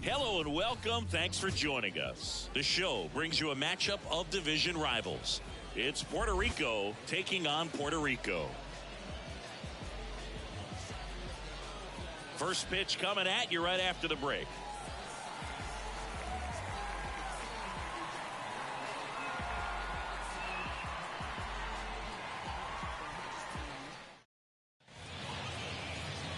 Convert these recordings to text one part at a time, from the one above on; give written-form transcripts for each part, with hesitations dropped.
Hello and welcome. Thanks for joining us. The show brings you a matchup of division rivals. It's Puerto Rico taking on Puerto Rico. First pitch coming at you right after the break.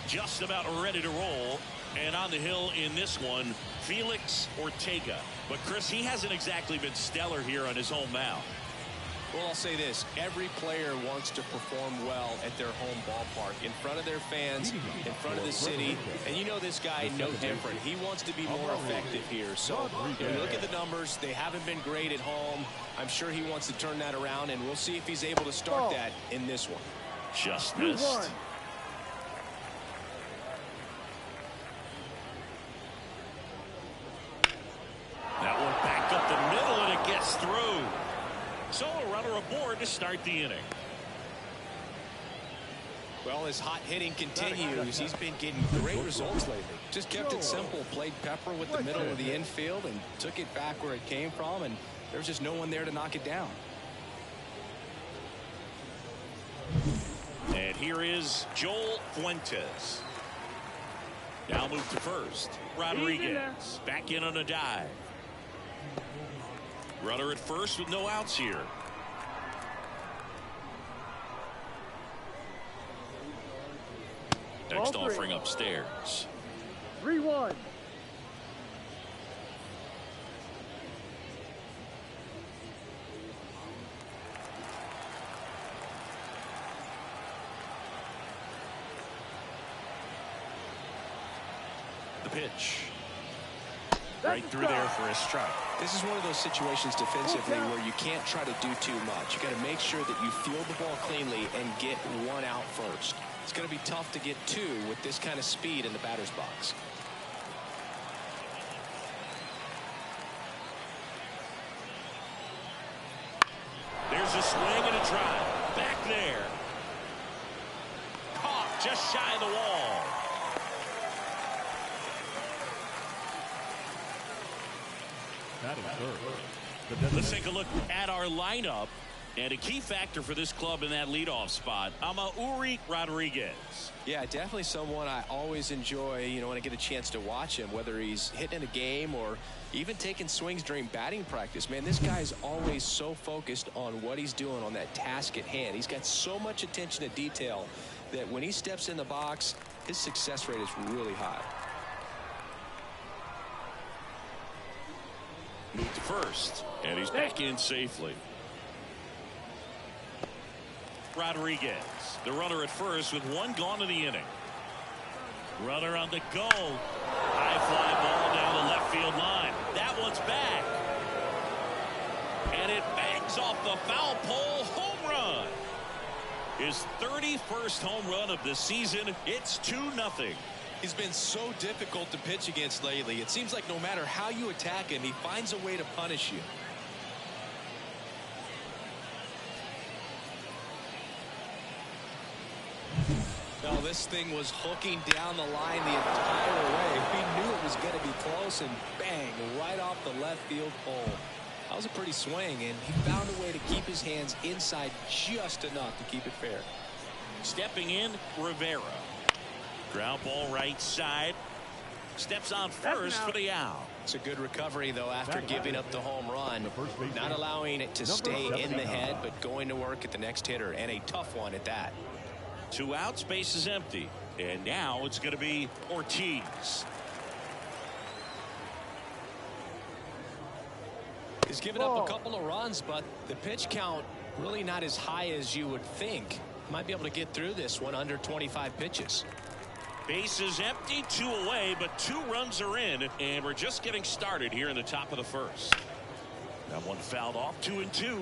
Just about ready to roll. And on the hill in this one, Felix Ortega. But Chris, he hasn't exactly been stellar here on his home mound. Well, I'll say this. Every player wants to perform well at their home ballpark, in front of their fans, in front of the city. And you know this guy no different. He wants to be more effective here. So you look at the numbers. They haven't been great at home. I'm sure he wants to turn that around, and we'll see if he's able to start that in this one. Just missed. That one back up the middle, and it gets through. So a runner aboard to start the inning. Well, his hot hitting continues. He's been getting great results lately. Just kept it simple. Played pepper with the middle of the infield and took it back where it came from, and there's just no one there to knock it down. And here is Joel Fuentes. Now move to first. Rodriguez back in on a dive. Runner at first with no outs here. Next offering upstairs. 3-1. The pitch. Right through there for a strike. This is one of those situations defensively where you can't try to do too much. You got to make sure that you field the ball cleanly and get one out first. It's going to be tough to get two with this kind of speed in the batter's box. There's a swing and a drive. Back there. Caught just shy of the wall. Let's take a look at our lineup. And a key factor for this club in that leadoff spot, Amauri Rodriguez. Yeah, definitely someone I always enjoy, when I get a chance to watch him, whether he's hitting in a game or even taking swings during batting practice. Man, this guy's always so focused on what he's doing on that task at hand. He's got so much attention to detail that when he steps in the box, his success rate is really high. Move to first, and he's back in safely. Rodriguez, the runner at first with one gone in the inning. Runner on the go. High fly ball down the left field line. That one's back. And it bangs off the foul pole. Home run. His 31st home run of the season. It's 2-0. He's been so difficult to pitch against lately. It seems like no matter how you attack him, he finds a way to punish you. Well, this thing was hooking down the line the entire way. He knew it was going to be close, and bang, right off the left field pole. That was a pretty swing, and he found a way to keep his hands inside just enough to keep it fair. Stepping in, Rivera. Ground ball right side. Steps on first for the out. It's a good recovery, though, after giving up the home run. Not allowing it to stay in the head, but going to work at the next hitter, and a tough one at that. 2 outs, base is empty. And now it's going to be Ortiz. He's given up a couple of runs, but the pitch count really not as high as you would think. Might be able to get through this one under 25 pitches. Base is empty, 2 away, but 2 runs are in, and we're just getting started here in the top of the first. That one fouled off, 2-2.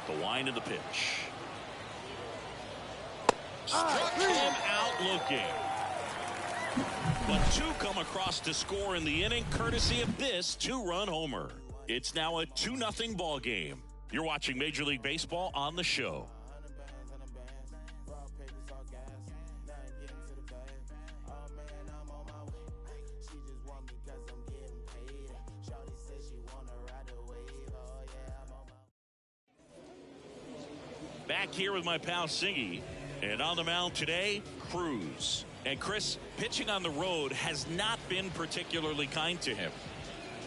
The wind of the pitch. Struck him out looking. But 2 come across to score in the inning, courtesy of this 2-run homer. It's now a 2-0 ball game. You're watching Major League Baseball on the show. back here with my pal Singy. And on the mound today, Cruz. And Chris, pitching on the road has not been particularly kind to him.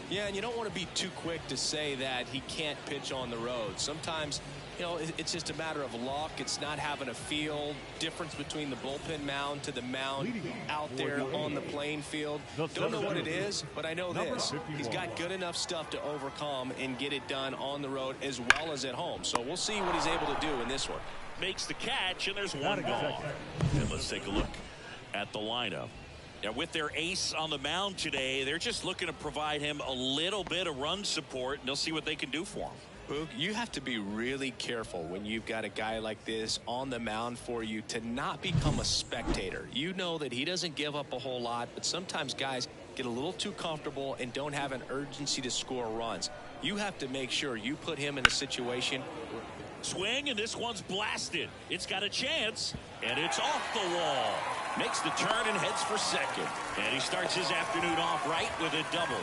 Yeah, and you don't want to be too quick to say that he can't pitch on the road. Sometimes, you know, it's just a matter of luck. It's not having a feel. Difference between the bullpen mound to the mound out there on the playing field. Don't know what it is, but I know this. He's got good enough stuff to overcome and get it done on the road as well as at home. So we'll see what he's able to do in this one. Makes the catch, and there's one gone. And let's take a look at the lineup. Now, with their ace on the mound today, they're just looking to provide him a little bit of run support, and they'll see what they can do for him. Boog, you have to be really careful when you've got a guy like this on the mound for you to not become a spectator. You know that he doesn't give up a whole lot, but sometimes guys get a little too comfortable and don't have an urgency to score runs. You have to make sure you put him in a situation. Swing, and this one's blasted. It's got a chance, and it's off the wall. Makes the turn and heads for second. And he starts his afternoon off right with a double.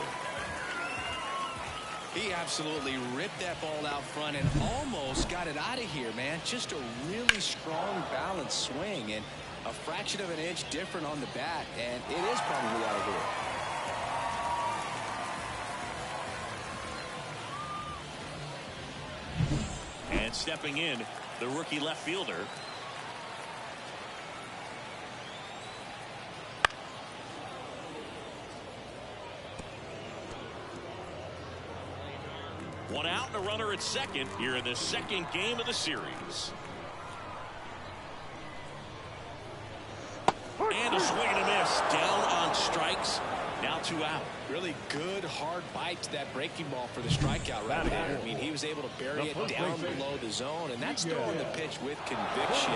He absolutely ripped that ball out front and almost got it out of here, man. Just a really strong, balanced swing, and a fraction of an inch different on the bat, and it is probably out of here. And stepping in, the rookie left fielder. One out and a runner at second here in the second game of the series. And a swing and a miss. Down on strikes. Now 2 out. Really good hard bite to that breaking ball for the strikeout right there. I mean, he was able to bury it down below the zone, and that's throwing the pitch with conviction.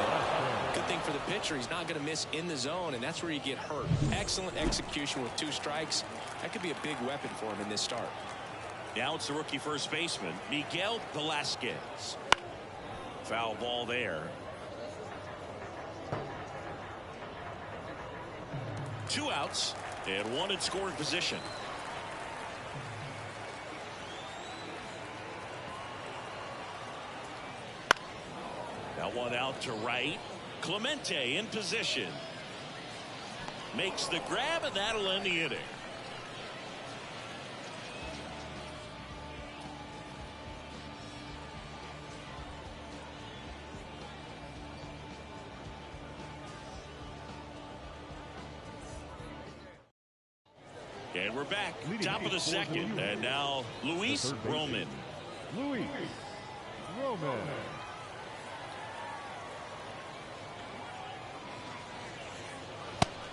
Good thing for the pitcher, he's not going to miss in the zone, and that's where you get hurt. Excellent execution with 2 strikes. That could be a big weapon for him in this start. Now it's the rookie first baseman, Miguel Velasquez. Foul ball there. 2 outs and 1 in scoring position. That one out to right. Clemente in position. Makes the grab, and that'll end the inning. And we're back, top of the second, and now Luis Roman. Luis Roman.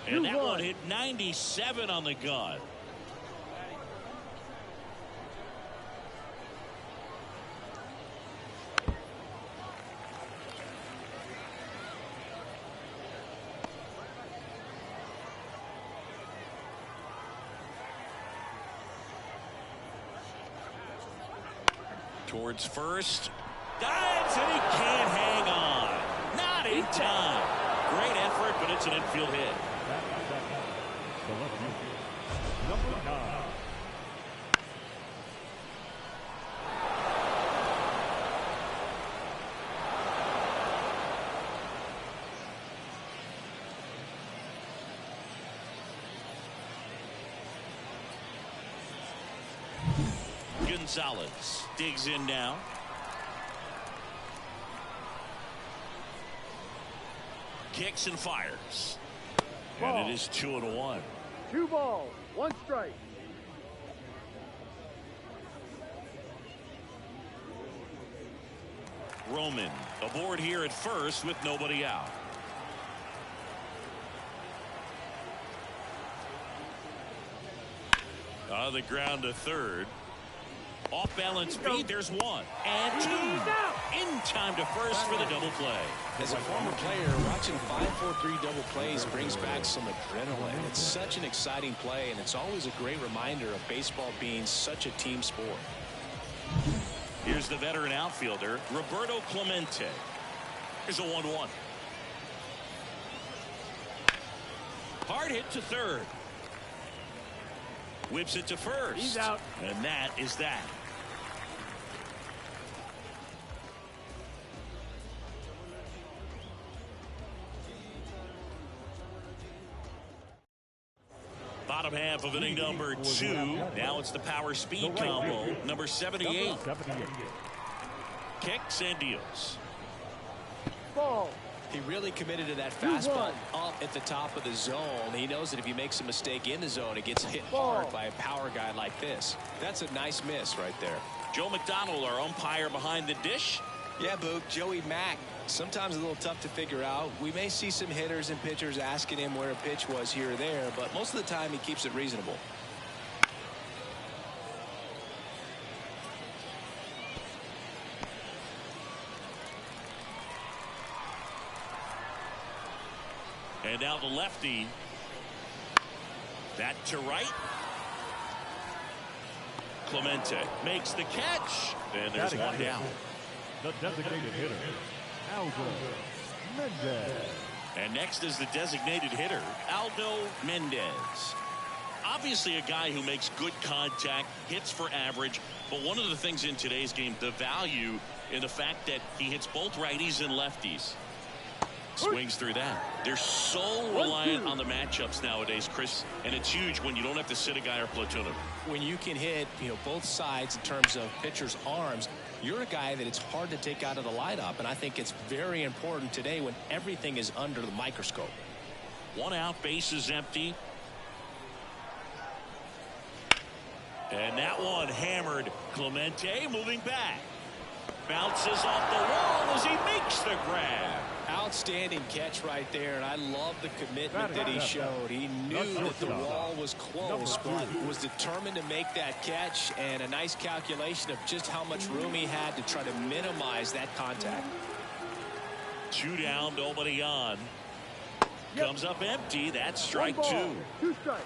And that one hit 97 on the gun. Towards first. Dives, and he can't hang on. Not in time. Great effort, but it's an infield hit. Number 9. Gonzalez digs in now. Kicks and fires. And it is 2-1. 2 balls, 1 strike. Roman aboard here at first with nobody out. On the ground to third. Off balance feed, there's 1 and 2. In time to first for the double play. As a former player, watching 5-4-3 double plays brings back some adrenaline. It's such an exciting play, and it's always a great reminder of baseball being such a team sport. Here's the veteran outfielder, Roberto Clemente. Here's a 1-1. Hard hit to third. Whips it to first. He's out. And that is that. Bottom half of inning number 2. Now it's the power speed combo. Number 78. Kicks and deals. Ball. He really committed to that fastball up at the top of the zone. He knows that if he makes a mistake in the zone, it gets hit hard by a power guy like this. That's a nice miss right there. Joe McDonald, our umpire behind the dish. Yeah, Boog, Joey Mack, sometimes a little tough to figure out. We may see some hitters and pitchers asking him where a pitch was here or there, but most of the time he keeps it reasonable. And now the lefty. That to right. Clemente makes the catch. And there's one down. The designated hitter, Aldo Mendez. And next is the designated hitter, Aldo Mendez. Obviously a guy who makes good contact, hits for average, but one of the things in today's game, the value in the fact that he hits both righties and lefties. Swings through that. They're so reliant on the matchups nowadays, Chris, and it's huge when you don't have to sit a guy or platoon him. When you can hit, both sides in terms of pitchers' arms, you're a guy that it's hard to take out of the lineup, and I think it's very important today when everything is under the microscope. One out, base is empty. And that one hammered. Clemente moving back. Bounces off the wall as he makes the grab. Outstanding catch right there, and I love the commitment that he showed. He knew that the wall was close, but was determined to make that catch, and a nice calculation of just how much room he had to try to minimize that contact. 2 down, nobody on. Comes up empty. That's strike 2. 2 strikes.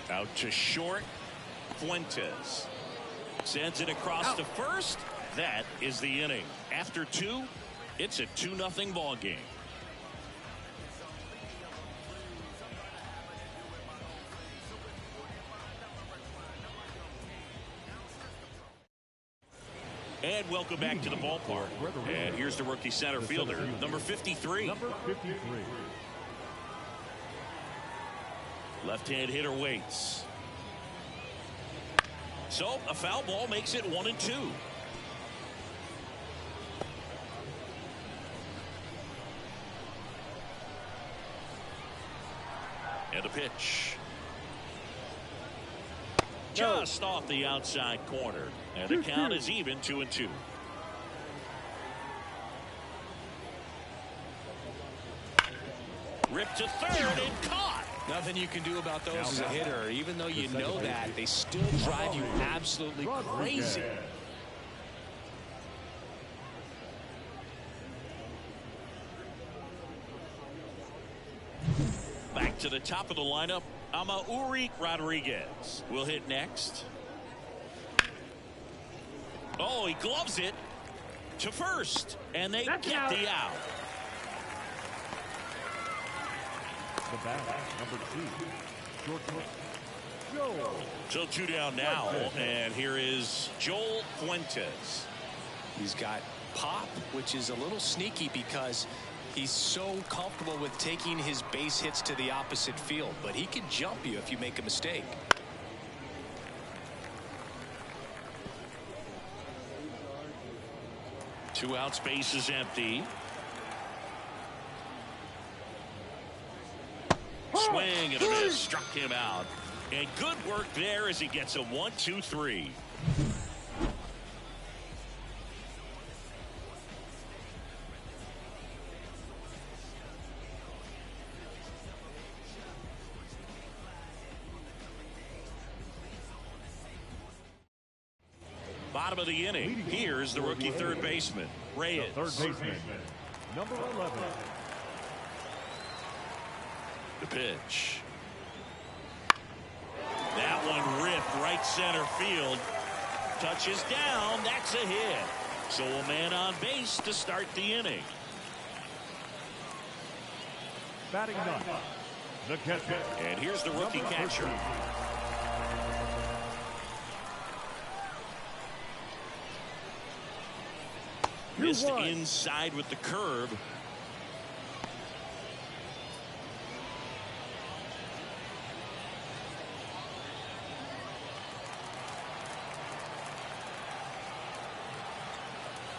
Out to short. Fuentes sends it across to first. That is the inning. After 2, it's a 2-0 ball game. And welcome back to the ballpark. And here's the rookie center fielder, number 53. Number 53. Left-hand hitter waits. So a foul ball makes it 1-2. And a pitch. Just off the outside corner. And the count is even 2-2. Ripped to third and caught. Nothing you can do about those as a hitter. Even though you know that, they still drive you absolutely crazy. Back to the top of the lineup, Amauri Rodriguez will hit next. Oh, he gloves it to first, and they get the out. The bat, number 2, short Joel. So 2 down now, and here is Joel Fuentes. He's got pop, which is a little sneaky because he's so comfortable with taking his base hits to the opposite field, but he can jump you if you make a mistake. Two outs, base is empty. Swing and a miss, struck him out. And good work there as he gets a 1-2-3. Bottom of the inning. Here's the rookie third baseman, Reyes. Third baseman, number 11. The pitch. That one ripped right center field. Touches down. That's a hit. So a man on base to start the inning. Batting ninth, the catcher. And here's the rookie catcher. Missed inside with the curve.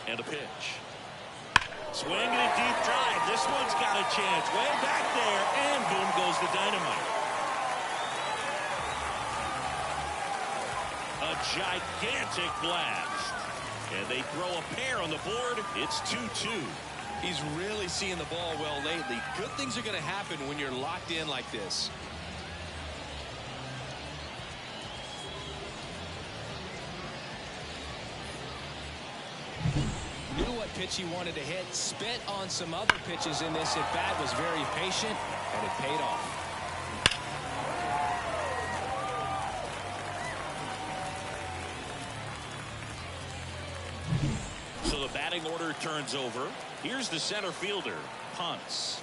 And a pitch. Swing and a deep drive. This one's got a chance. Way back there. And boom goes the dynamite. A gigantic blast. And they throw a pair on the board. It's 2-2. He's really seeing the ball well lately. Good things are going to happen when you're locked in like this. Knew what pitch he wanted to hit. Spit on some other pitches in this at bat. Was very patient, and it paid off. So the batting order turns over. Here's the center fielder. Punts.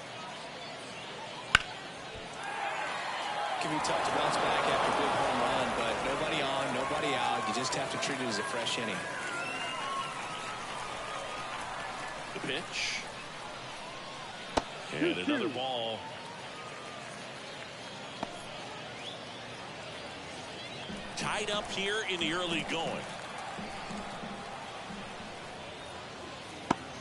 Can be tough to bounce back after a big home run, but nobody on, nobody out. You just have to treat it as a fresh inning. The pitch. And another ball. Tied up here in the early going.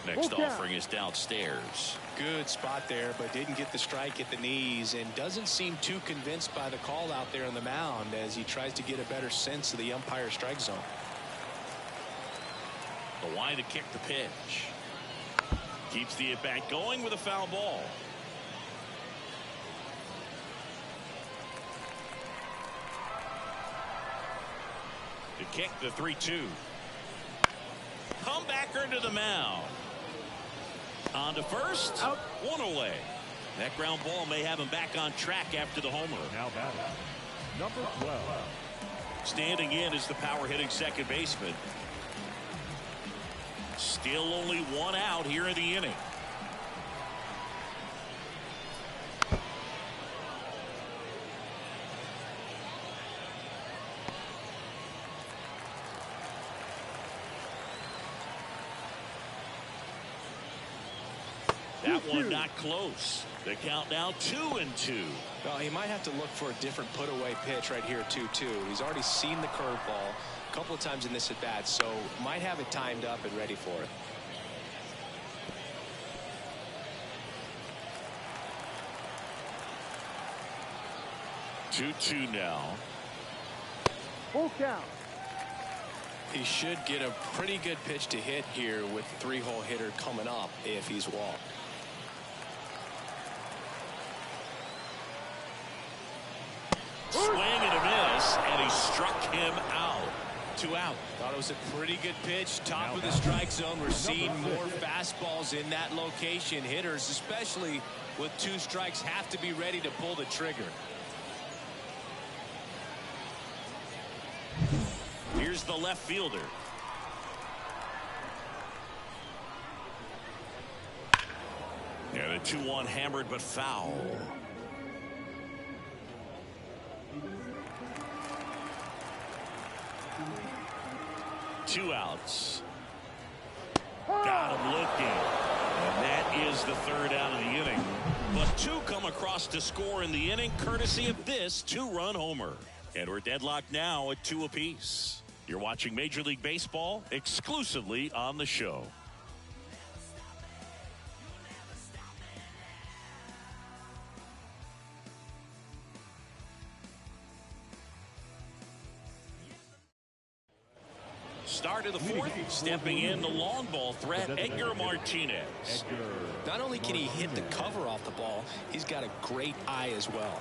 Next offering is downstairs. Good spot there, but didn't get the strike at the knees and doesn't seem too convinced by the call out there on the mound as he tries to get a better sense of the umpire strike zone. The line to kick the pitch. Keeps the at-bat going with a foul ball. To kick the 3-2. Comebacker to the mound. On to first. Out. One away. That ground ball may have him back on track after the homer. Now batting, number 12. Standing in is the power-hitting second baseman. Still only one out here in the inning. That one not close. The count now 2-2. Well, he might have to look for a different put-away pitch right here at 2-2. He's already seen the curveball a couple of times in this at-bat, so might have it timed up and ready for it. Two now. Full count. He should get a pretty good pitch to hit here with the three-hole hitter coming up if he's walked. Swing and a miss, and he struck him out. 2 out. Thought it was a pretty good pitch. Top of the strike zone. We're seeing more fastballs in that location. Hitters, especially with 2 strikes, have to be ready to pull the trigger. Here's the left fielder. And a 2-1 hammered but foul. Two outs. Got him looking. And that is the 3rd out of the inning. But 2 come across to score in the inning courtesy of this 2-run homer. And we're deadlocked now at 2 apiece. You're watching Major League Baseball exclusively on the show. Start of the 4th, stepping in the long ball threat, Edgar Martinez. Not only can he hit the cover off the ball, he's got a great eye as well.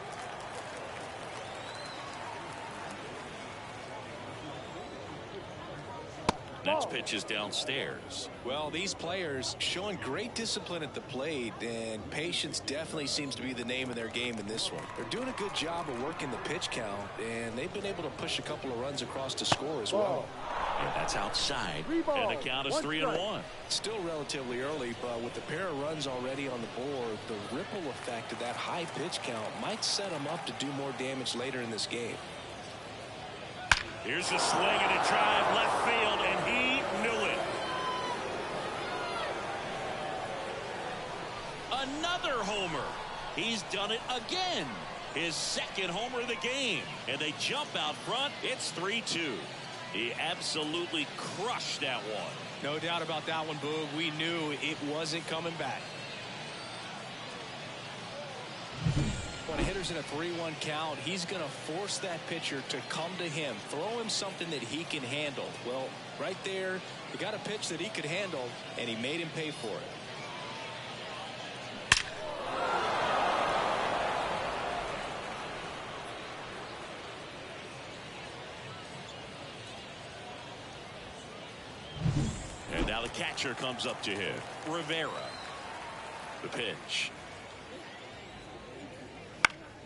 Next pitch is downstairs. Well, these players showing great discipline at the plate, and patience definitely seems to be the name of their game in this one. They're doing a good job of working the pitch count, and they've been able to push a couple of runs across to score as well. And that's outside, and the count is 3-1. Still relatively early, but with the pair of runs already on the board, the ripple effect of that high pitch count might set them up to do more damage later in this game. Here's a swing and a drive left field, and he knew it. Another homer. He's done it again. His 2nd homer of the game. And they jump out front. It's 3-2. He absolutely crushed that one. No doubt about that one, Boog. We knew it wasn't coming back. When a hitter's in a 3-1 count, he's going to force that pitcher to come to him, throw him something that he can handle. Well, right there, he got a pitch that he could handle, and he made him pay for it. And now the catcher comes up to him. Rivera. The pitch.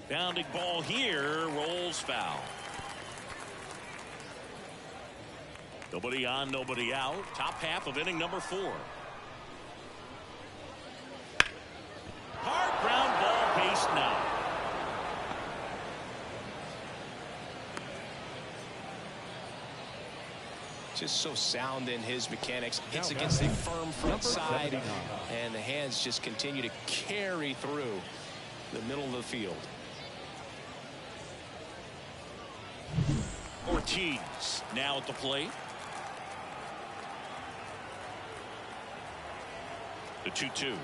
Bounding ball here, rolls foul. Nobody on, nobody out. Top half of inning number 4. Hard ground ball, base now. Just so sound in his mechanics. Hits against a firm front side, and the hands just continue to carry through the middle of the field. Ortiz now at the plate. The 2-2.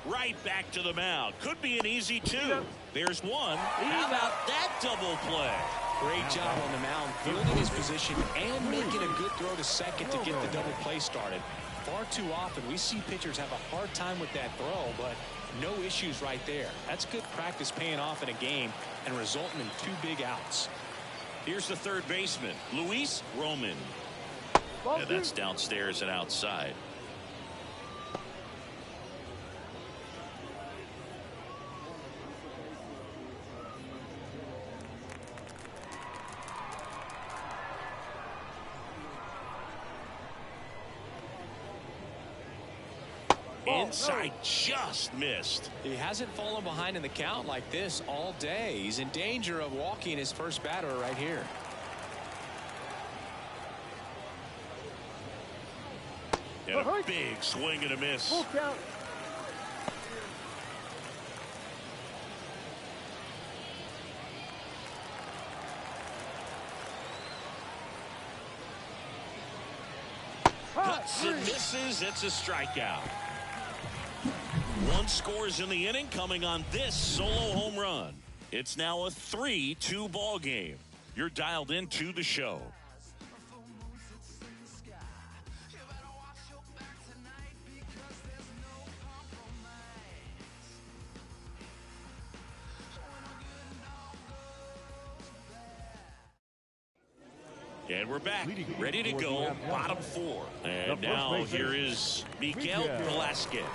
Right back to the mound. Could be an easy 2. There's one. How about that double play? Great job on the mound, fielding his position and making a good throw to second to get the double play started. Far too often we see pitchers have a hard time with that throw, but no issues right there. That's good practice paying off in a game and resulting in 2 big outs. Here's the third baseman, Luis Roman. And that's downstairs and outside. Inside, just missed. He hasn't fallen behind in the count like this all day. He's in danger of walking his first batter right here. And a big swing and a miss. Full count. Cuts and misses. It's a strikeout. 1 scores in the inning, coming on this solo home run. It's now a 3-2 ball game. You're dialed into the show. And we're back, ready to go, bottom 4. And now here is Miguel Velasquez.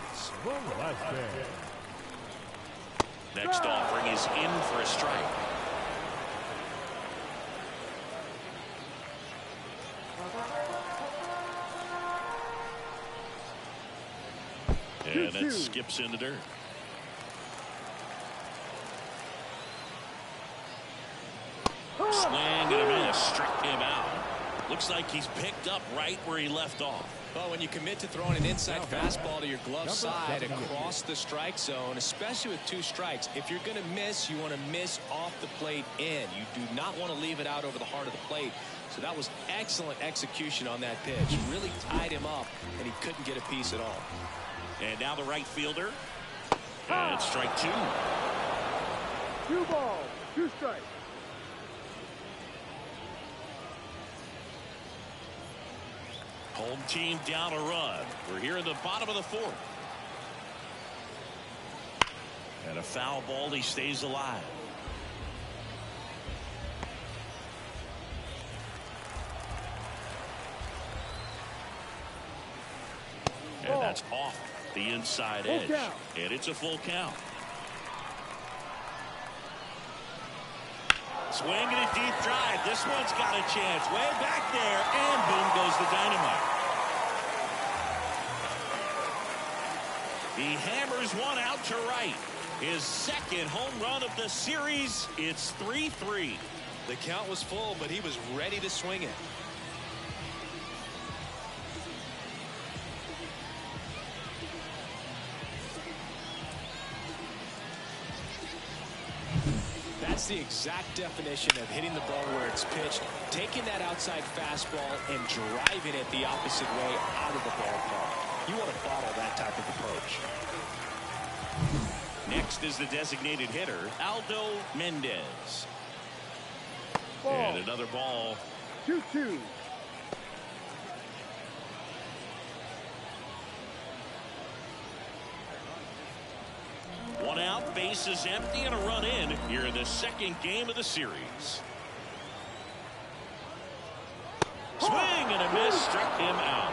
Next offering is in for a strike. And that skips in the dirt. Swing and a miss, struck him out. Looks like he's picked up right where he left off. Well, when you commit to throwing an inside fastball to your glove side across the strike zone, especially with 2 strikes, if you're going to miss, you want to miss off the plate in. You do not want to leave it out over the heart of the plate. So that was excellent execution on that pitch. Really tied him up, and he couldn't get a piece at all. And now the right fielder. And strike 2. 2 balls, 2 strikes. Home team down a run. We're here in the bottom of the 4th. And a foul ball. He stays alive. And that's off the inside edge. And it's a full count. Swing and a deep drive. This one's got a chance. Way back there. And boom goes the dynamite. He hammers one out to right. His second home run of the series. It's 3-3. The count was full, but he was ready to swing it. That's That's the exact definition of hitting the ball where it's pitched, taking that outside fastball and driving it the opposite way out of the ballpark. You want to follow that type of approach. Next is the designated hitter, Aldo Mendez. Ball. And another ball. 2-2. One out, base is empty, and a run in here in the second game of the series. Swing and a miss, struck him out.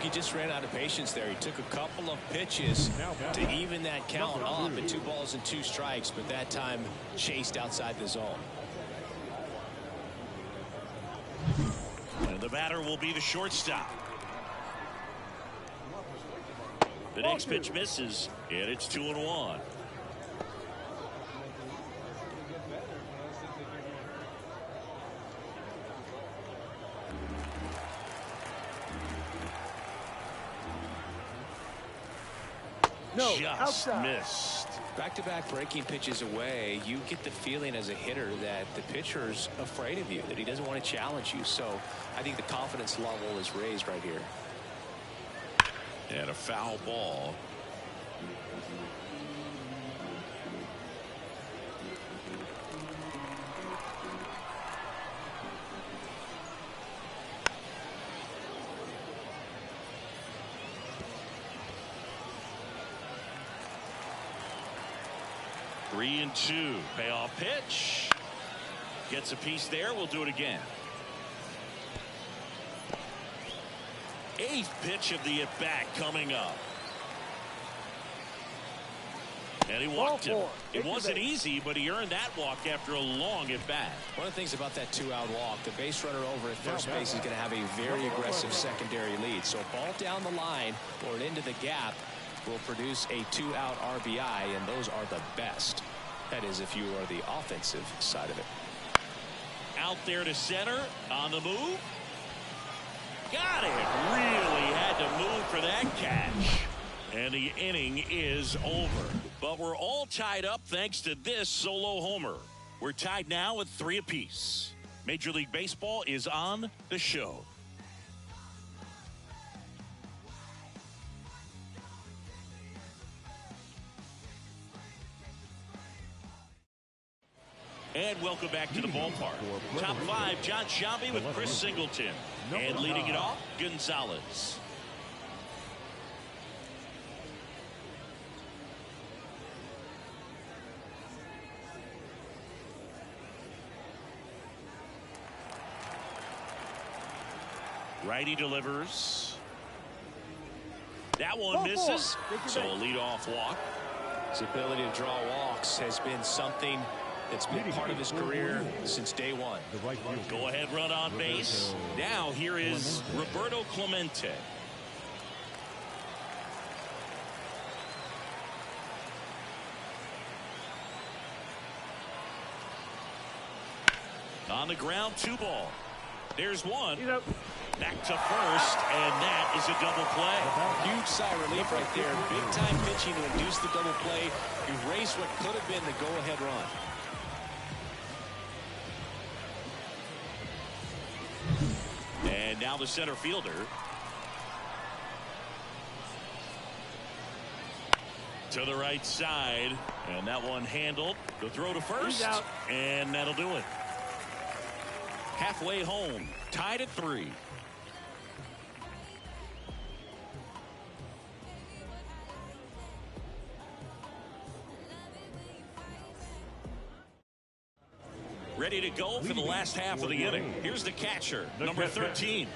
He just ran out of patience there. He took a couple of pitches to even that count up at 2 balls and 2 strikes, but that time chased outside the zone. And the batter will be the shortstop. The next pitch misses, and it's 2-1. No, just outside. missed. Back-to-back breaking pitches away, you get the feeling as a hitter that the pitcher's afraid of you, that he doesn't want to challenge you. So I think the confidence level is raised right here. And a foul ball. Three and 2. Payoff pitch. Gets a piece there. We'll do it again. 8th pitch of the at-bat coming up. And he walked him. It wasn't easy, but he earned that walk after a long at-bat. One of the things about that 2-out walk, the base runner over at first base is going to have a very aggressive secondary lead. So a ball down the line or into the gap will produce a 2-out RBI, and those are the best. That is, if you are the offensive side of it. Out there to center, on the move. Got it. Really had to move for that catch. And the inning is over. But we're all tied up thanks to this solo homer. We're tied now with 3 apiece. Major League Baseball is on the show. And welcome back to the ballpark. Top 5, John Sciambi with Chris Singleton. And leading it off, Gonzalez. Righty delivers. That one misses. So a leadoff walk. His ability to draw walks has been something that's been part of his career since day one. Go ahead run on base. Now here is Roberto Clemente. On the ground, 2 ball. There's one. Back to first, and that is a double play. Huge sigh of relief right there. Big time pitching to induce the double play. Erase what could have been the go-ahead run. And now the center fielder. To the right side, and that one handled. The throw to first, and that'll do it. Halfway home, tied at 3. Ready to go for the last half of the inning. Here's the catcher, number 13.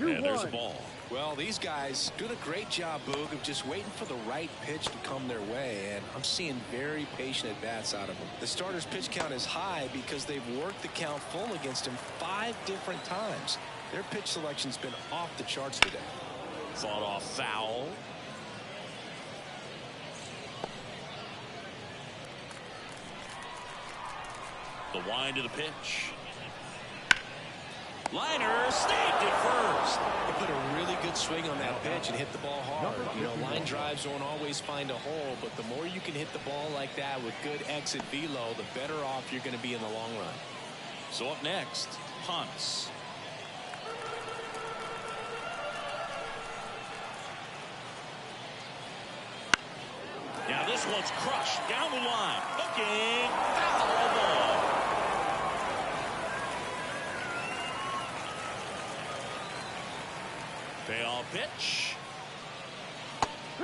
And there's a ball. Well, these guys doing a great job, Boog, of just waiting for the right pitch to come their way, and I'm seeing very patient at-bats out of them. The starter's pitch count is high because they've worked the count full against him 5 different times. Their pitch selection's been off the charts today. Fought off foul. The wind of the pitch. Liner snagged it first. He put a really good swing on that pitch and hit the ball hard. You know, line drives won't always find a hole, but the more you can hit the ball like that with good exit velo, the better off you're going to be in the long run. So up next, Hunts. Now this one's crushed down the line. Looking foul ball. Payoff pitch.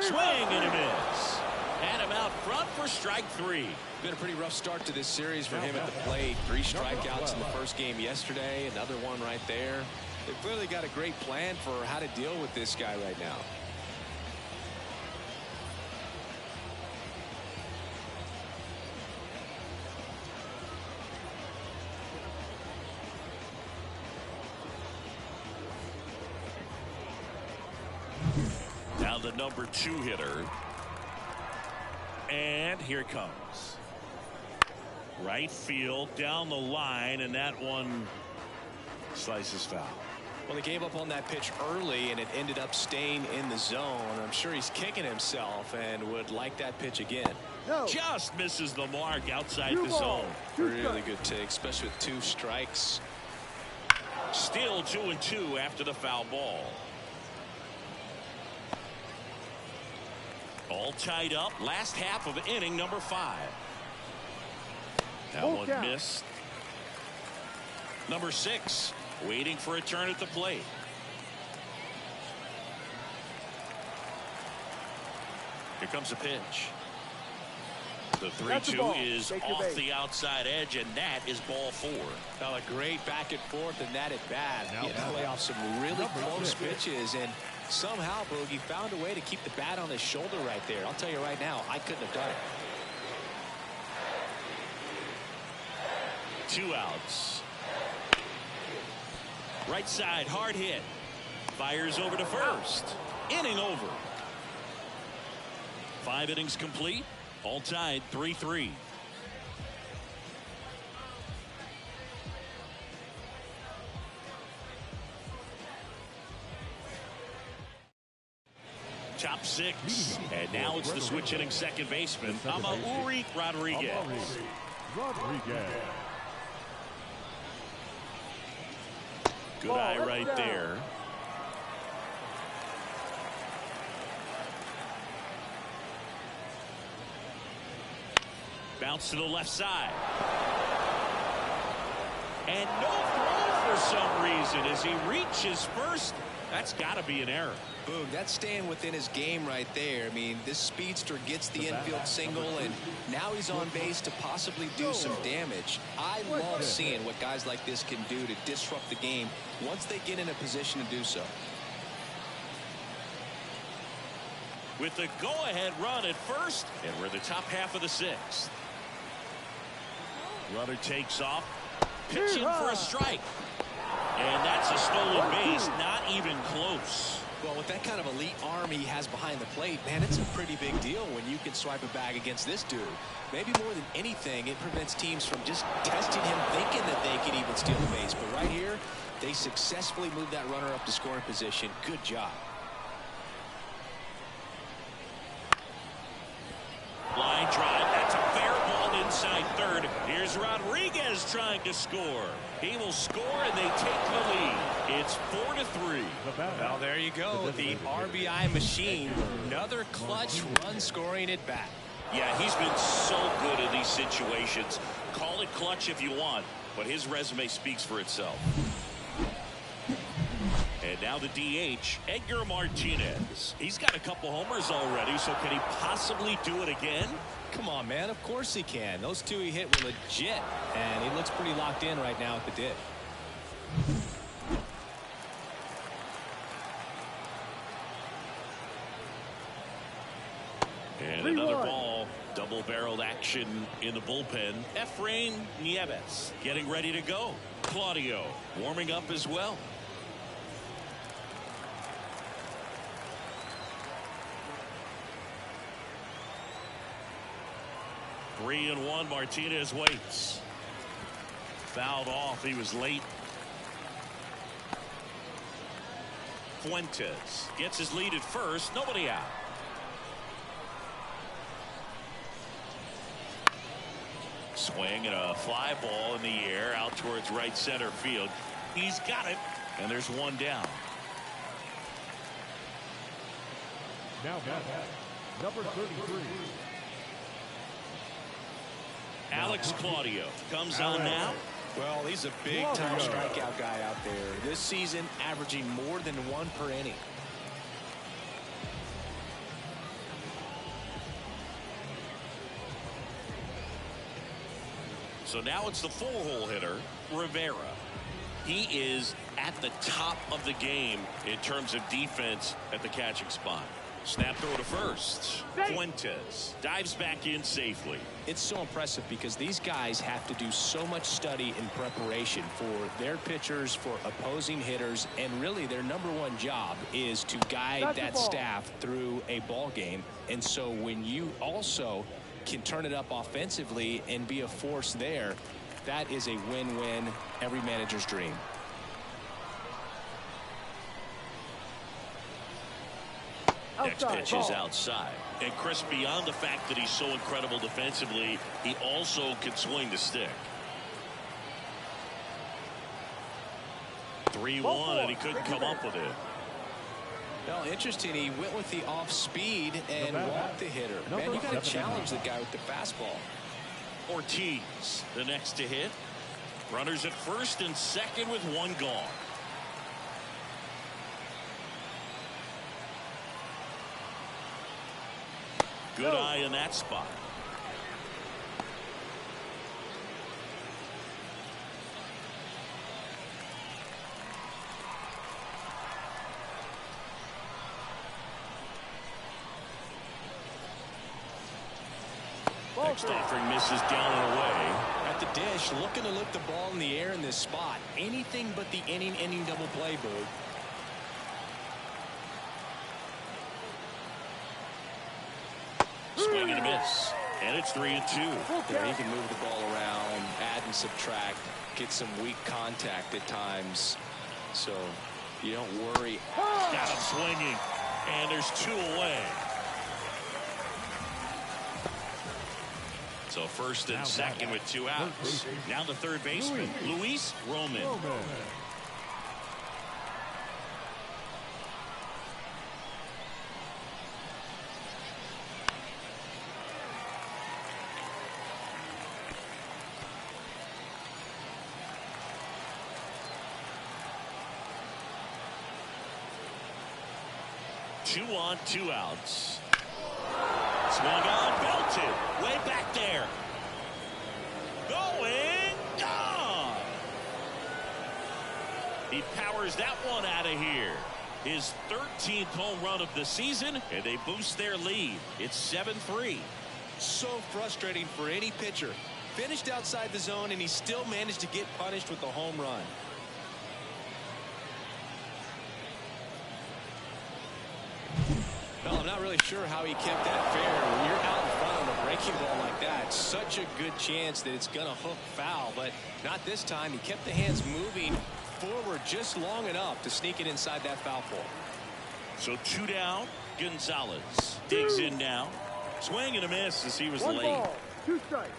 Swing and a miss. Had him out front for strike 3. Been a pretty rough start to this series for him at the plate. 3 strikeouts in the first game yesterday. Another one right there. They've clearly got a great plan for how to deal with this guy right now. Now the number 2 hitter. And here it comes. Right field down the line, and that one slices foul. Well, he gave up on that pitch early, and it ended up staying in the zone. I'm sure he's kicking himself and would like that pitch again. No. Just misses the mark outside the Ball. zone. Really good take, especially with 2 strikes. Still 2-2 after the foul ball. All tied up. Last half of inning number 5. That one missed. Number 6 waiting for a turn at the plate. Here comes a pitch. The 3-2 is off the outside edge, and that is ball 4. Well, a great back and forth, and that at bat. He had to play off some really close pitches, and somehow Boogie found a way to keep the bat on his shoulder right there. I'll tell you right now, I couldn't have done it. 2 outs. Right side, hard hit. Fires over to first. Inning over. 5 innings complete. All tied 3-3. Top 6. And now it's the switch hitting second baseman, Rodriguez. Good eye right there. Bounce to the left side. And no throw for some reason as he reaches first. That's got to be an error. Boom, that's staying within his game right there. I mean, this speedster gets the infield single, and now he's on base to possibly do some damage. I love seeing what guys like this can do to disrupt the game once they get in a position to do so. With the go-ahead run at first, and we're in the top half of the 6th. Runner takes off, pitching for a strike. And that's a stolen base, not even close. Well, with that kind of elite arm he has behind the plate, man, it's a pretty big deal when you can swipe a bag against this dude. Maybe more than anything, it prevents teams from just testing him thinking that they can even steal the base. But right here, they successfully moved that runner up to scoring position. Good job. Line drive. That's a fair ball inside third. Here's Rodriguez trying to score. He will score, and they take the lead. It's 4-3. Well, there you go. The RBI machine. Another clutch run scoring at bat. Yeah, he's been so good in these situations. Call it clutch if you want, but his resume speaks for itself. And now the DH, Edgar Martinez. He's got a couple homers already, so can he possibly do it again? Come on, man. Of course he can. Those 2 he hit were legit, and he looks pretty locked in right now at the dip. And another ball. Double-barreled action in the bullpen. Efrain Nieves getting ready to go. Claudio warming up as well. Three and one. Martinez waits. Fouled off. He was late. Fuentes gets his lead at first. Nobody out. Swing and a fly ball in the air out towards right center field. He's got it, and there's one down. Now number 33. Alex Claudio comes on now. Well, he's a big-time strikeout guy out there. This season, averaging more than 1 per inning. So now it's the 4-hole hitter, Rivera. He is at the top of the game in terms of defense at the catching spot. Snap throw to first. Fuentes dives back in safely. It's so impressive because these guys have to do so much study and preparation for their pitchers, for opposing hitters, and really their #1 job is to guide that staff through a ball game. And so when you also can turn it up offensively and be a force there, that is a win-win, every manager's dream. Next pitch is outside. And Chris, beyond the fact that he's so incredible defensively, he also can swing the stick. 3-1, and he couldn't come up with it. Well, interesting. He went with the off speed and walked the hitter. Man, you got to challenge the guy with the fastball. Ortiz, the next to hit. Runners at first and second with 1 gone. Good eye in that spot. Next offering misses down and away. At the dish, looking to lift the ball in the air in this spot. Anything but the inning double play, Boog. Swing and a miss. And it's 3-2. Yeah, he can move the ball around, add and subtract, get some weak contact at times. So you don't worry. Got him swinging. And there's 2 away. So first and second with 2 outs. Now the third baseman, Luis Roman. Two on, 2 outs. Swung on, belted, way back there. Going, gone. He powers that one out of here. His 13th home run of the season, and they boost their lead. It's 7-3. So frustrating for any pitcher. Finished outside the zone, and he still managed to get punished with a home run. Well, I'm not really sure how he kept that fair. When you're out in front on a breaking ball like that, such a good chance that it's going to hook foul, but not this time. He kept the hands moving forward just long enough to sneak it inside that foul pole. So 2 down. Gonzalez digs in now. Swing and a miss as he was late. 1 ball, 2 strikes.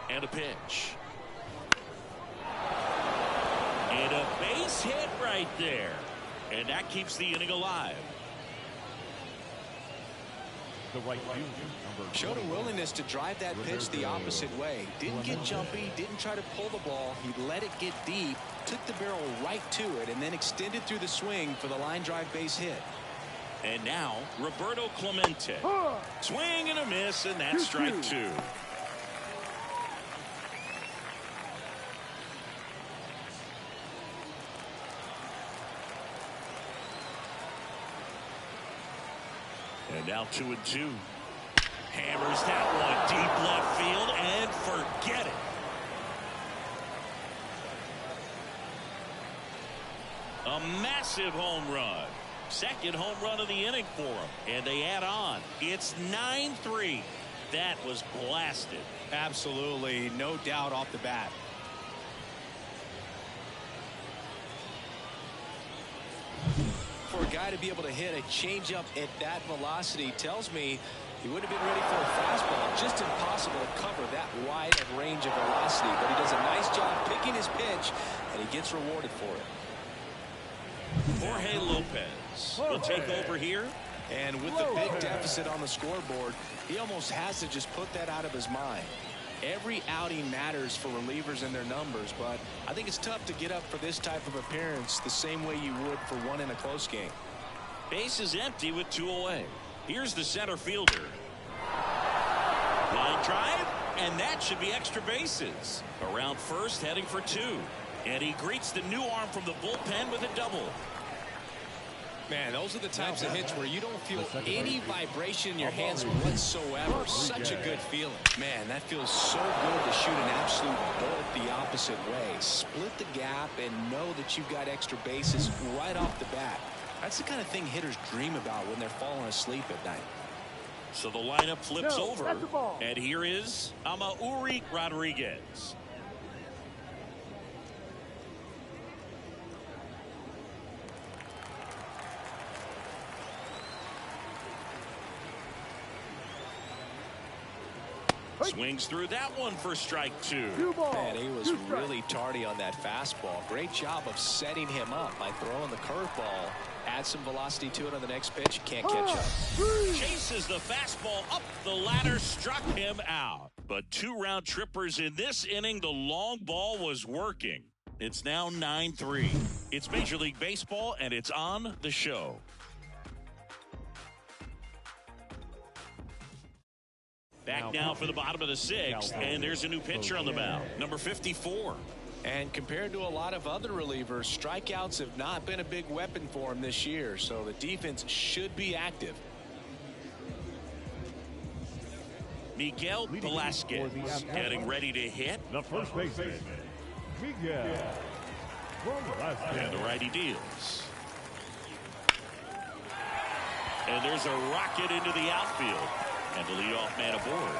And a pitch. And a base hit right there. And that keeps the inning alive. The right fielder, Showed a willingness to drive that pitch the opposite way. Didn't get jumpy, didn't try to pull the ball. He let it get deep, took the barrel right to it, and then extended through the swing for the line drive base hit. And now Roberto Clemente. Swing and a miss, and that's strike 2. And now 2-2. Hammers that one deep left field and forget it. A massive home run. Second home run of the inning for him. And they add on. It's 9-3. That was blasted. Absolutely, no doubt off the bat. For a guy to be able to hit a changeup at that velocity tells me he would have been ready for a fastball. Just impossible to cover that wide of range of velocity. But he does a nice job picking his pitch, and he gets rewarded for it. Jorge Lopez will take over here. And with the big deficit on the scoreboard, he almost has to just put that out of his mind. Every outing matters for relievers and their numbers, but I think it's tough to get up for this type of appearance the same way you would for one in a close game. Base is empty with 2 away. Here's the center fielder. Line drive, and that should be extra bases. Around first, heading for 2. And he greets the new arm from the bullpen with a double. Man, those are the types of hits where you don't feel any vibration in your hands whatsoever. Such a good feeling. Man, that feels so good to shoot an absolute bolt the opposite way. Split the gap and know that you've got extra bases right off the bat. That's the kind of thing hitters dream about when they're falling asleep at night. So the lineup flips over. And here is Amauri Rodriguez. Swings through that one for strike 2. Man, he was really tardy on that fastball. Great job of setting him up by throwing the curveball. Add some velocity to it on the next pitch. Can't catch up. Chases the fastball up the ladder, struck him out. But 2 round trippers in this inning. The long ball was working. It's now 9-3. It's Major League Baseball, and it's on the show. Back now for the bottom of the 6th, and there's a new pitcher on the mound, number 54. And compared to a lot of other relievers, strikeouts have not been a big weapon for him this year, so the defense should be active. Miguel Velasquez getting ready to hit. The first baseman, Miguel Velasquez. And the righty deals. And there's a rocket into the outfield. And the leadoff man aboard.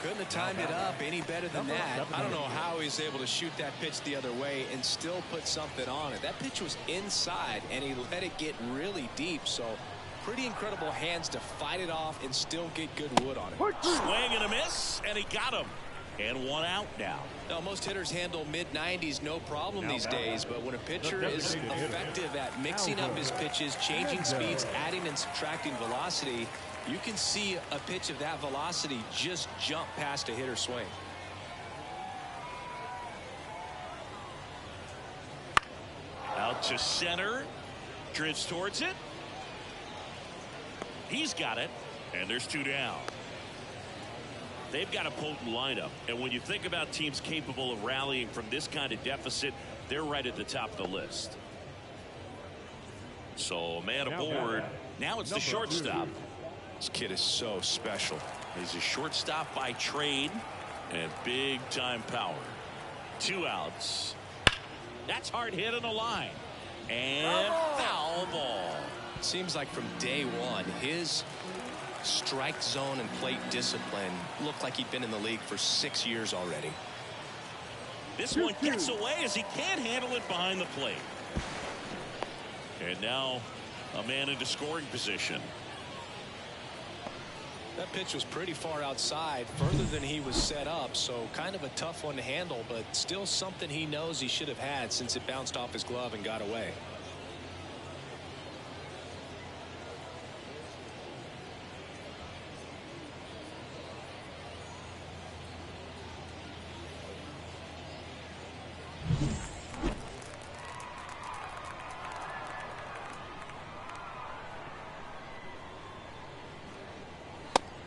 Couldn't have timed it up any better than that. I don't know how he's able to shoot that pitch the other way and still put something on it. That pitch was inside, and he let it get really deep. So pretty incredible hands to fight it off and still get good wood on it. Swing and a miss, and he got him. And 1 out now. Now, most hitters handle mid-90s no problem these days, but when a pitcher is effective at mixing up his pitches, changing speeds, adding and subtracting velocity, you can see a pitch of that velocity just jump past a hitter's swing. Out to center. Drifts towards it. He's got it. And there's 2 down. They've got a potent lineup, and when you think about teams capable of rallying from this kind of deficit, they're right at the top of the list. So man aboard. Now it's the shortstop. This kid is so special. He's a shortstop by trade and big time power. 2 outs. That's hard hit on the line. And foul ball. It seems like from day one, his strike zone and plate discipline looked like he'd been in the league for 6 years already. This one gets away as he can't handle it behind the plate. And now a man into scoring position. That pitch was pretty far outside, further than he was set up, so kind of a tough one to handle, but still something he knows he should have had since it bounced off his glove and got away.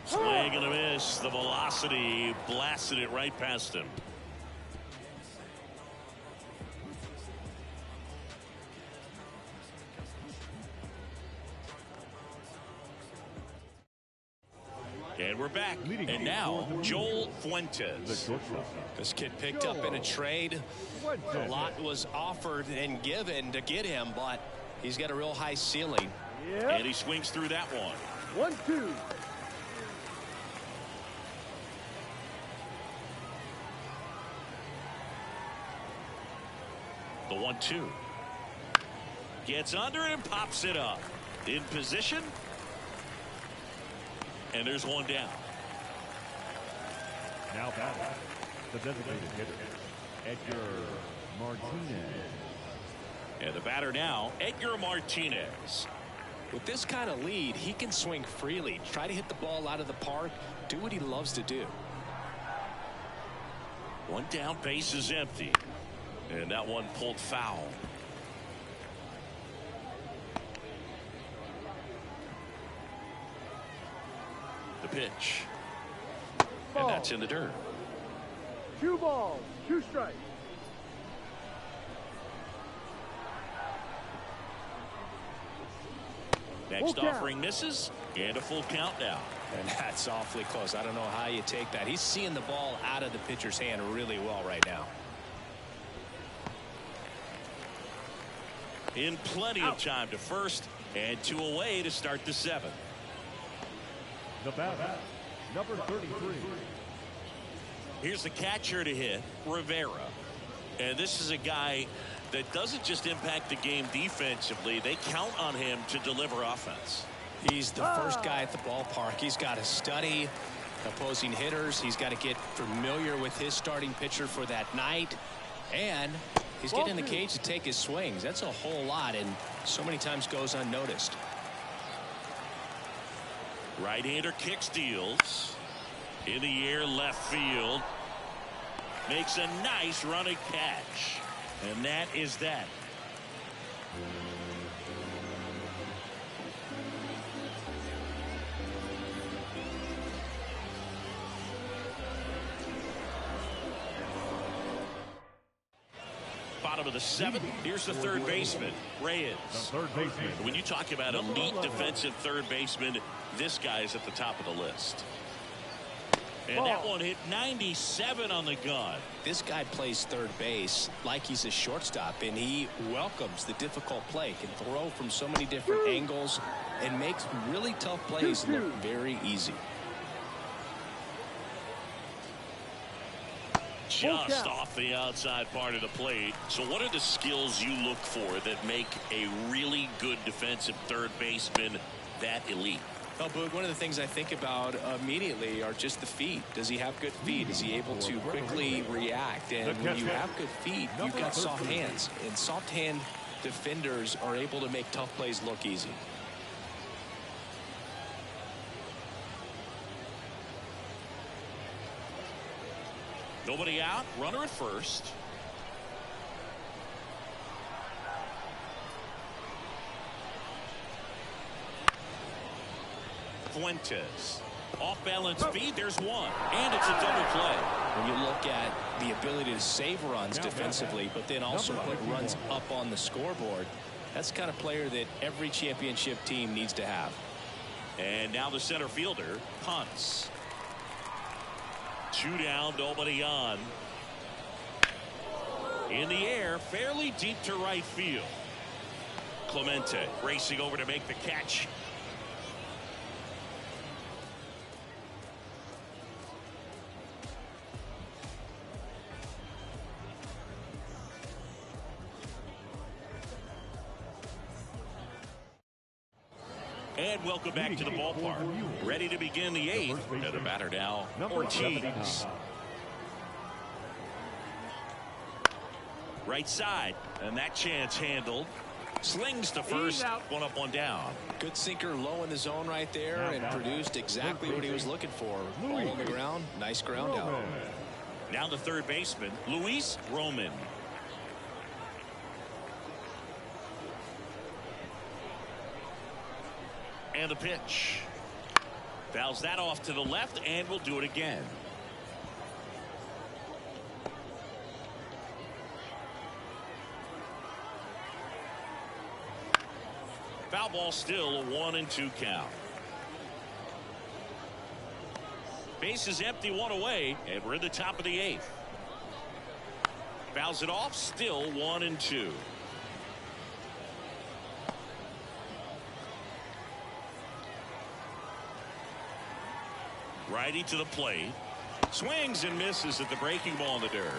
Swing and a miss. The velocity blasted it right past him. And we're back. And now Joel Fuentes. This kid picked up in a trade. A lot was offered and given to get him, but he's got a real high ceiling. Yep. And he swings through that one. 1-2. The 1-2. Gets under it and pops it up. In position. And there's one down. Now batting, the designated hitter, Edgar Martinez. And the batter now, Edgar Martinez. With this kind of lead, he can swing freely, try to hit the ball out of the park, do what he loves to do. One down, base is empty. And that one pulled foul. The pitch. And that's in the dirt. 2 balls, 2 strikes. Next offering misses, and a full count now. And that's awfully close. I don't know how you take that. He's seeing the ball out of the pitcher's hand really well right now. In plenty of time to first, and 2 away to start the 7th. The batter, number 33. Here's the catcher to hit, Rivera. And this is a guy that doesn't just impact the game defensively. They count on him to deliver offense. He's the first guy at the ballpark. He's got to study opposing hitters. He's got to get familiar with his starting pitcher for that night. And he's getting in the cage to take his swings. That's a whole lot, and so many times goes unnoticed. Right-hander kicks, deals. In the air, left field. Makes a nice running catch. And that is that. Bottom of the 7th. Here's the third baseman, Reyes. The third baseman. When you talk about elite defensive third baseman, this guy is at the top of the list. And that one hit 97 on the gun. This guy plays third base like he's a shortstop, and he welcomes the difficult play. Can throw from so many different angles and makes really tough plays look very easy. Just off the outside part of the plate. So what are the skills you look for that make a really good defensive third baseman that elite? Well, Boog, one of the things I think about immediately are just the feet. Does he have good feet? Is he able to quickly react? And when you have good feet, you've got soft hands. And soft hand defenders are able to make tough plays look easy. Nobody out. Runner at first. Fuentes. Off balance feed. There's one. And it's a double play. When you look at the ability to save runs defensively, but then also put runs up on the scoreboard, that's the kind of player that every championship team needs to have. And now the center fielder punts. 2 down, nobody on. In the air, fairly deep to right field. Clemente racing over to make the catch. And welcome back to the ballpark. Ready to begin the 8th. And the batter now, Ortiz. Right side. And that chance handled. Slings to first. One up, one down. Good sinker low in the zone right there and produced exactly what he was looking for. Ball on the ground. Nice ground out. Now the third baseman, Luis Roman. And the pitch. Fouls that off to the left, and we'll do it again. Foul ball still, a 1-2 count. Base is empty, one away, and we're in the top of the 8th. Fouls it off, still 1-2. Righty to the plate. Swings and misses at the breaking ball in the dirt.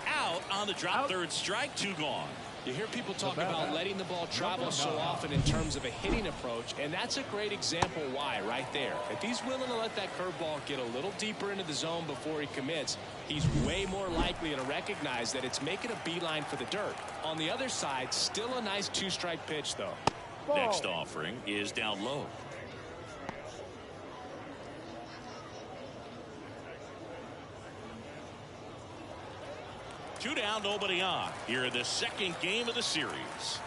Out on the drop. Third strike. 2 gone. You hear people talk about letting the ball travel so often in terms of a hitting approach, and that's a great example why right there. If he's willing to let that curveball get a little deeper into the zone before he commits, he's way more likely to recognize that it's making a beeline for the dirt. On the other side, still a nice 2-strike pitch, though. Next offering is down low. Two down, nobody on here in the second game of the series.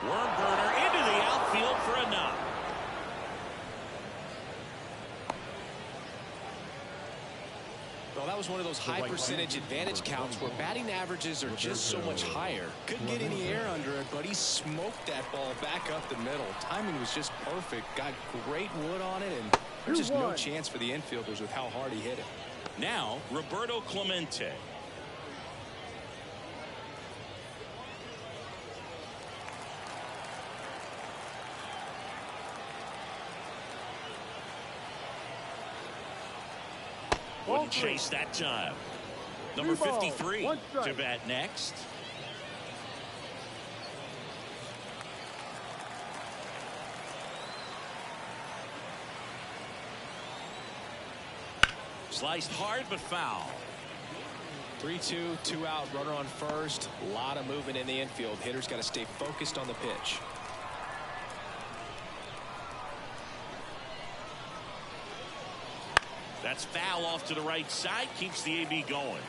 Worm burner into the outfield for a knock. Well, that was one of those high percentage advantage counts where batting averages are just so much higher. Couldn't get any air under it, but he smoked that ball back up the middle. Timing was just perfect. Got great wood on it, and there's just no chance for the infielders with how hard he hit it. Now, Roberto Clemente. Wouldn't chase that time. Number 53 to bat next. Sliced hard but foul. 3-2, 2 out, runner on first. A lot of movement in the infield. Hitter's got to stay focused on the pitch. That's foul off to the right side. Keeps the AB going.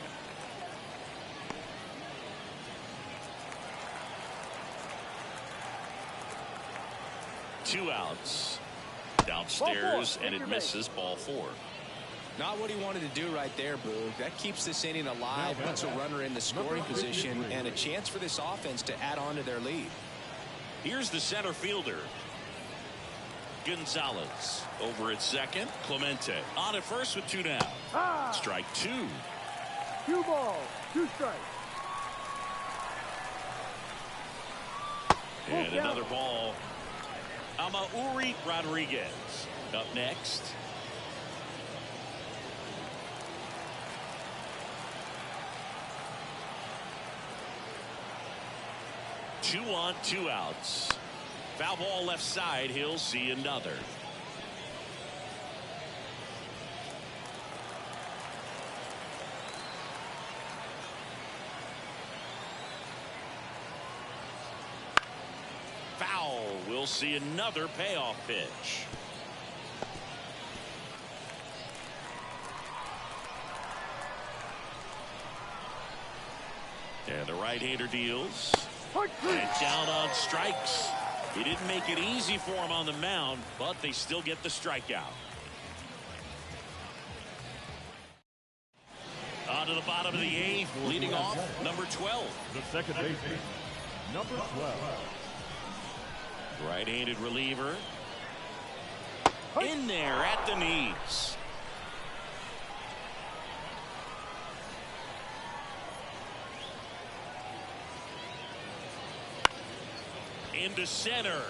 Two outs. Downstairs, and it misses. Ball 4. Not what he wanted to do right there, Boog. That keeps this inning alive, puts a runner in the scoring position, and a chance for this offense to add on to their lead. Here's the center fielder. Gonzalez over at second. Clemente on at first with 2 down. Strike 2. 2 balls, 2 strikes. And another ball. Amauri Rodriguez up next. Two on, 2 outs. Foul ball left side. He'll see another. Foul. We'll see another payoff pitch. And the right-hander deals. And down on strikes. He didn't make it easy for him on the mound, but they still get the strikeout. On to the bottom of the 8th, leading off number 12. The second baseman, number 12. Right-handed reliever. In there at the knees. Into center.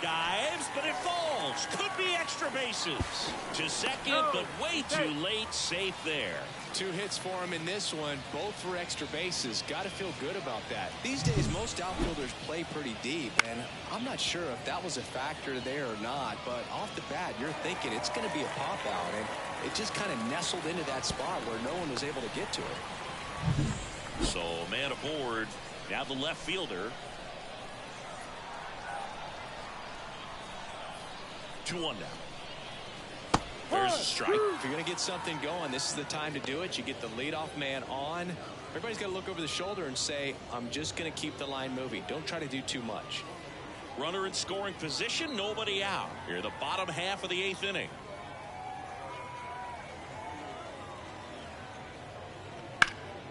Dives, but it falls. Could be extra bases. To second, but way too late. Safe there. 2 hits for him in this one, both for extra bases. Got to feel good about that. These days, most outfielders play pretty deep, and I'm not sure if that was a factor there or not, but off the bat, you're thinking it's going to be a pop-out, and it just kind of nestled into that spot where no one was able to get to it. So, man aboard. Now the left fielder. 2-1 now. There's a strike. If you're going to get something going, this is the time to do it. You get the leadoff man on. Everybody's got to look over the shoulder and say, I'm just going to keep the line moving. Don't try to do too much. Runner in scoring position, nobody out. Here, the bottom half of the 8th inning.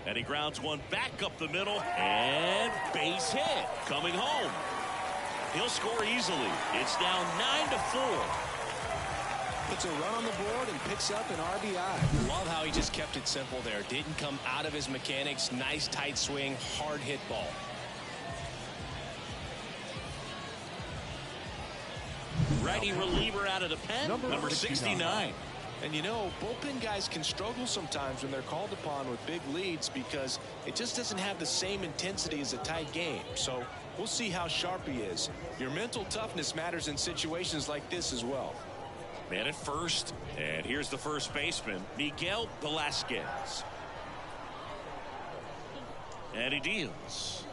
And he grounds one back up the middle, and base hit. Coming home. He'll score easily. It's now 9-4. Puts a run on the board and picks up an RBI. Love how he just kept it simple there. Didn't come out of his mechanics. Nice tight swing, hard hit ball. righty reliever out of the pen, number 69. And you know, bullpen guys can struggle sometimes when they're called upon with big leads because it just doesn't have the same intensity as a tight game. So we'll see how sharp he is. Your mental toughness matters in situations like this as well. Man at first, and here's the first baseman, Miguel Velasquez. And he deals.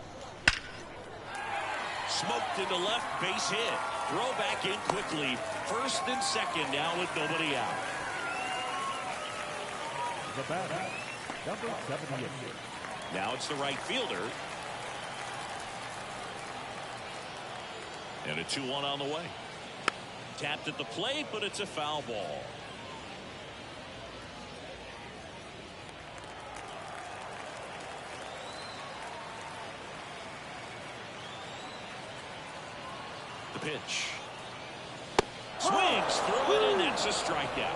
Smoked into left, base hit. Throw back in quickly. First and second now with nobody out. The batter, number 78. Now it's the right fielder. And a 2-1 on the way. Tapped at the plate, but it's a foul ball. The pitch. Swings through it, and that's a strikeout.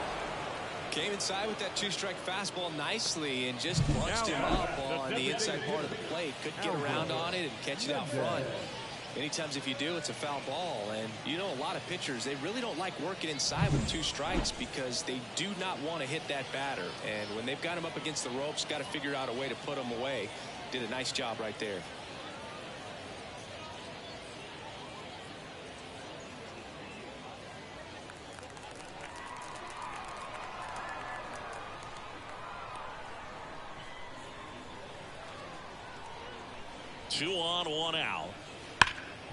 Came inside with that two-strike fastball nicely and just bunched him up on the inside part of the plate. Couldn't get around on it and catch it out front. Many times if you do, it's a foul ball. And you know, a lot of pitchers, they really don't like working inside with 2 strikes because they do not want to hit that batter. And when they've got him up against the ropes, got to figure out a way to put him away. Did a nice job right there. Two on, 1 out.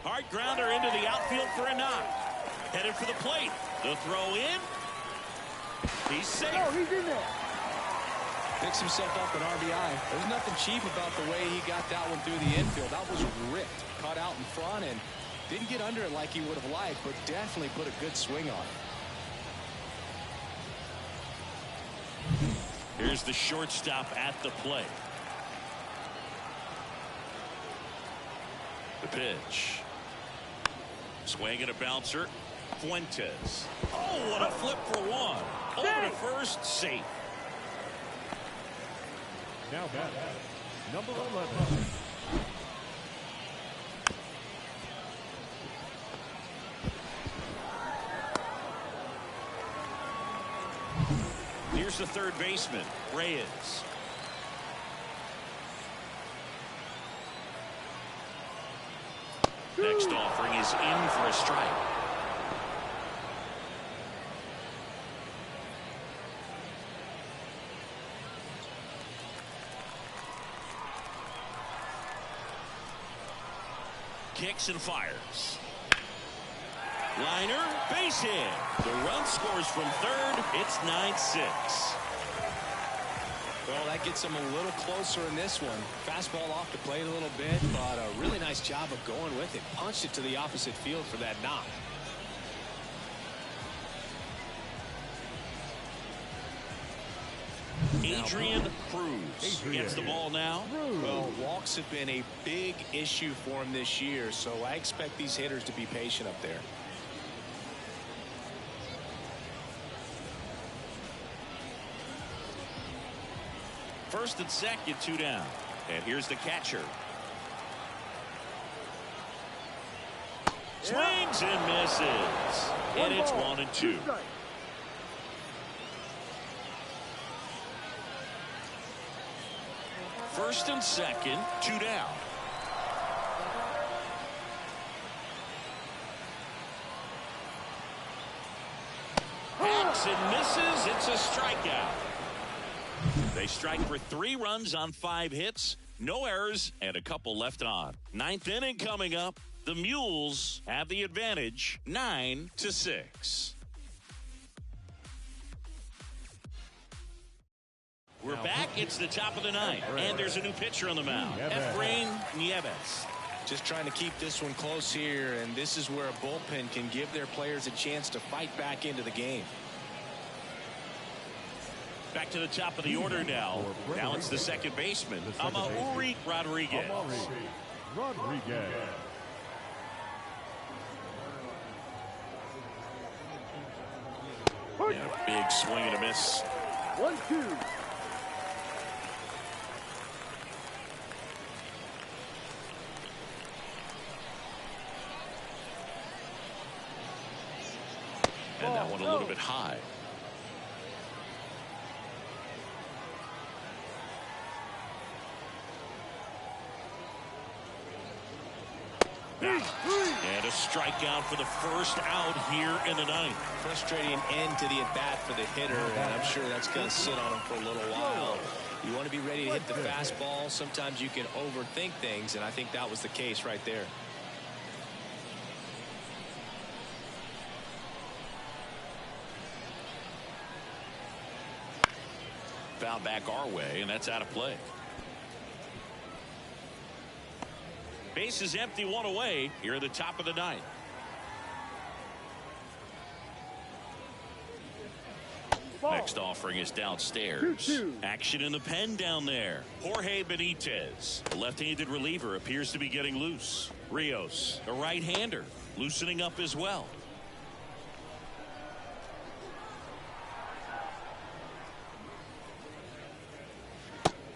Hard grounder into the outfield for a knock. Headed for the plate. The throw in. He's safe. Oh, he's in there. Picks himself up an RBI. There's nothing cheap about the way he got that one through the infield. That was ripped. Caught out in front and didn't get under it like he would have liked, but definitely put a good swing on it. Here's the shortstop at the plate. The pitch. Swing and a bouncer. Fuentes. Oh, what a flip for 1. Over to first, safe. Now batter, number 11. Here's the third baseman, Reyes. Next offering is in for a strike. Kicks and fires. Liner, base hit. The run scores from third. It's 9-6. Well, that gets him a little closer in this one. Fastball off the plate a little bit, but a really nice job of going with it. Punched it to the opposite field for that knock. Adrian Cruz gets the ball now. Well, walks have been a big issue for him this year, so I expect these hitters to be patient up there. First and second, 2 down. And here's the catcher. Swings and misses. And it's 1-2. First and second, 2 down. Hacks and misses. It's a strikeout. They strike for 3 runs on 5 hits, no errors, and a couple left on. 9th inning coming up. The Mules have the advantage, 9-6. We're back. It's the top of the 9th, and there's a new pitcher on the mound, Efrain Nieves. Just trying to keep this one close here, and this is where a bullpen can give their players a chance to fight back into the game. Back to the top of the order now. Now it's the second baseman, Amaury Rodriguez. Yeah, big swing and a miss. 1-2. And that one a little bit high. And a strikeout for the first out here in the ninth. Frustrating end to the at-bat for the hitter, and I'm sure that's going to sit on him for a little while. You want to be ready to hit the fastball. Sometimes you can overthink things, and I think that was the case right there. Foul back our way, and that's out of play. Base is empty, one away here at the top of the ninth. Next offering is downstairs. 2-2. Action in the pen down there. Jorge Benitez, the left-handed reliever, appears to be getting loose. Rios, a right-hander, loosening up as well.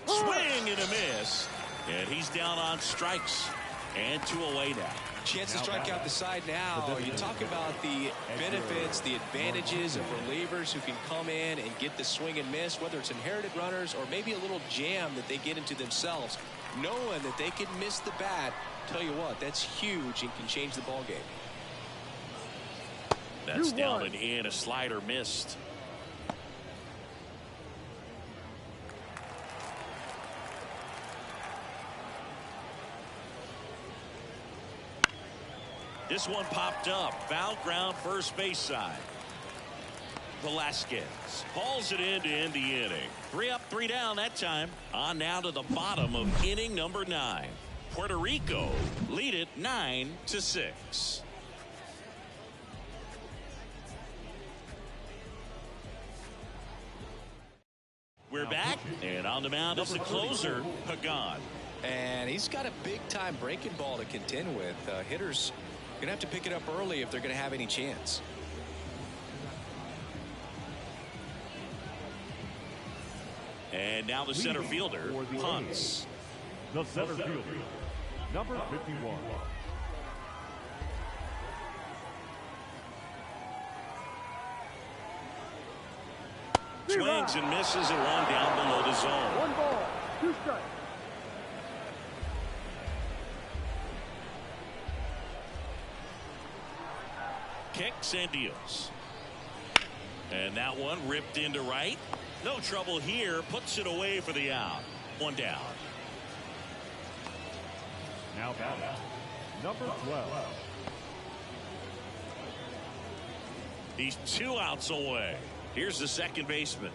Swing and a miss, and he's down on strikes. And 2 away now. Chance to strike out the side now. You talk about the benefits, the advantages of relievers who can come in and get the swing and miss, whether it's inherited runners or maybe a little jam that they get into themselves. Knowing that they can miss the bat, tell you what, that's huge and can change the ball game. That's down and in. A slider missed. This one popped up. Foul ground, first base side. Velasquez hauls it in to end the inning. 3 up, 3 down that time. On now to the bottom of inning number 9. Puerto Rico lead it 9-6. We're back, and on the mound is the closer, Pagan. And he's got a big-time breaking ball to contend with. Hitters going to have to pick it up early if they're going to have any chance. And now the center fielder, Hunts. The center fielder, number 51. Swings and misses and one down below the zone. 1 ball, 2 strikes. Kicks and deals. And that one ripped into right. No trouble here. Puts it away for the out. 1 down. Now batting, number 12. He's 2 outs away. Here's the second baseman.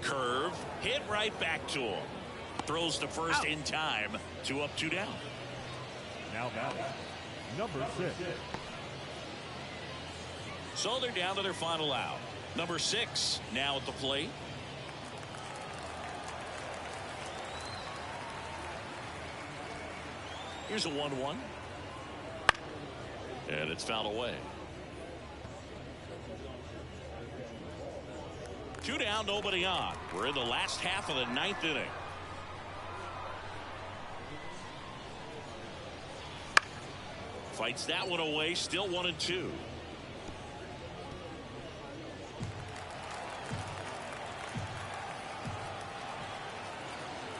Curve hit right back to him. Throws to first in time. 2 up, 2 down. Now batting, number 6. So they're down to their final out. Number 6 now at the plate. Here's a 1-1. And it's fouled away. 2 down, nobody on. We're in the last half of the 9th inning. Fights that one away, still 1-2.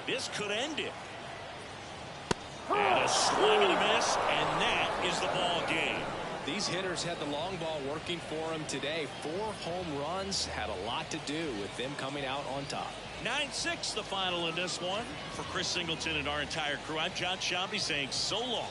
This could end it. And a swing and a miss, and that is the ball game. These hitters had the long ball working for them today. 4 home runs had a lot to do with them coming out on top. 9-6 the final in this one. For Chris Singleton and our entire crew, I'm John Shambi saying so long.